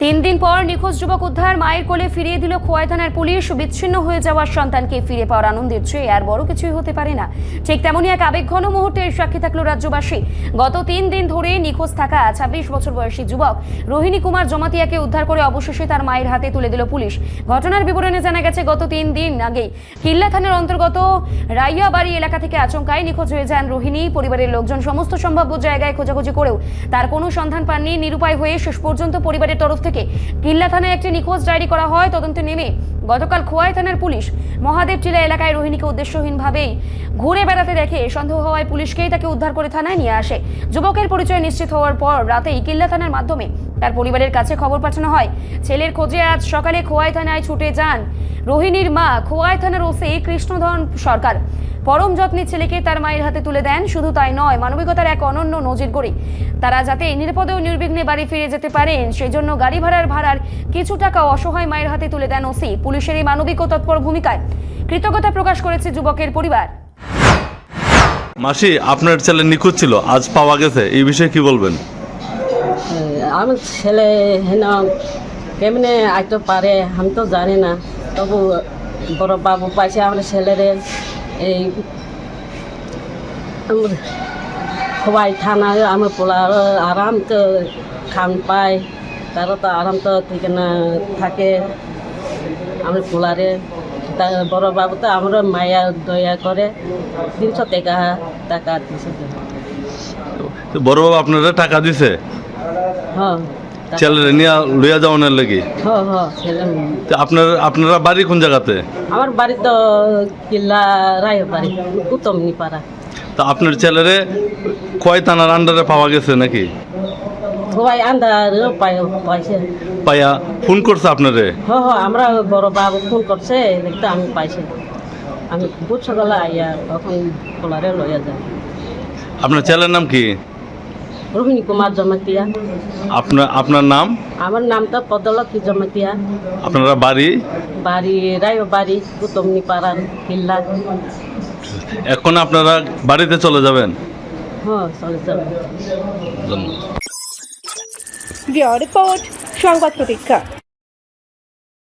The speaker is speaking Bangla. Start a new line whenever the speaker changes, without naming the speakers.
তিন দিন পর নিখোঁজ যুবক উদ্ধার, মায়ের কোলে ফিরিয়ে দিল খোয়াই থানার পুলিশ। বিচ্ছিন্ন হয়ে যাওয়ার সন্তানকে ফিরে পাওয়ার আনন্দের চেয়ে আর বড় কিছুই হতে পারে না। ঠিক তেমনই এক আবেগঘন মুহূর্তের সাক্ষী থাকলো রাজ্যবাসী। গত 3 দিন ধরে নিখোঁজ থাকা 26 বছর বয়সী যুবক রোহিণী কুমার জমাতিয়াকে উদ্ধার করে অবশেষে তার মায়ের হাতে তুলে দিল পুলিশ। ঘটনার বিবরণে জানা গেছে, গত 3 দিন আগে কিল্লা থানার অন্তর্গত রাইয়াবাড়ি এলাকা থেকে আচমকাই নিখোঁজ হয়ে যান রোহিণী। পরিবারের লোকজন সমস্ত সম্ভাব্য জায়গায় খোঁজাখুঁজি করেও তার কোনো সন্ধান পাননি। নিরুপায় হয়ে শেষ পর্যন্ত পরিবারের তরফ থেকে কিল্লা থানায় একটি নিখোঁজ ডায়েরি করা হয়। তদন্তে নেমে গতকাল খোয়াই থানার পুলিশ মহাদেবটিলা এলাকায় রোহিণীকে উদ্দেশ্যহীনভাবেই ঘুরে বেড়াতে দেখে সন্দেহ হওয়ায় পুলিশকেই তাকে উদ্ধার করে থানায় নিয়ে আসে। যুবকের পরিচয় নিশ্চিত হওয়ার পর রাতেই কিল্লা থানার মাধ্যমে তার পরিবারের কাছে খবর পাঠানো হয়। ছেলের খোঁজে আজ সকালে খোয়াই থানায় ছুটে যান রোহিণীর মা, খোয়াই থানার ওসি কৃষ্ণধন সরকার। পরম যত্নে ছেলেকে তার মায়ের হাতে তুলে দেন। শুধু তাই নয়, মানবিকতার এক অনন্য নজির গড়ে তারা যাতে নিরাপদে ও নির্বিঘ্নে বাড়ি ফিরে যেতে পারেন সেই জন্য গাড়ি ভাড়ার কিছু টাকা অসহায় মায়ের হাতে তুলে দেন ওসি। পুলিশের এই মানবিক ও তৎপর ভূমিকায় কৃতজ্ঞতা প্রকাশ করেছে যুবকের পরিবার।
মাসি, আপনার ছেলে নিখোঁজ ছিল, আজ পাওয়া গেছে, এই বিষয়ে কি বলবেন?
আমার ছেলে হেন কেমনে আইতে পারে আমি তো জানি না, তবু বড় বাবু পাইছে আমার ছেলের। এই খোয়াই থানায় আমার পোলার আরাম তো খান পায়, তারও তো আরাম তো ঠিকানা থাকে আমার পোলারে। তার বড় বাবু তো আমার মায়া দয়া করে 300 টাকা দিছে।
বড় বাবা আপনারা টাকা দিছে
হ্যাঁ,
ছেলেরে নিয়ে লইয়া যাওয়ার লাগি?
ছেলে।
আপনারা বাড়ি কোন জায়গাতে?
আমার বাড়ি তো কিল্লা রায়বাড়ি, কুতমনি পাড়া।
তা আপনার ছেলেরে খোয়াই থানার আন্ডারে পাওয়া গেছে নাকি?
সবাই আন্দার পাইছে।
পাইয়া ফোন করছে আপনারে?
আমরা বড় বাবু ফোন করছে, দেখতে আমি পাইছি। আমি বুঝ সকালে আইয়া তখন পোলারে লইয়া যায়।
আপনার ছেলের নাম কি?
রোহিণী কুমার জমাতিয়া।
আপনার নাম?
আমার নামটা পদলক্ষ্মী জমাতিয়া।
আপনারা বাড়ি?
বাড়ি রায়বাড়ি, কুতমনি পাড়া, কিল্লা।
এখন আপনারা বাড়িতে চলে যাবেন?
চলে যাবে।
ধন্যবাদ।
রিপোর্ট সংবাদ প্রতীক্ষা।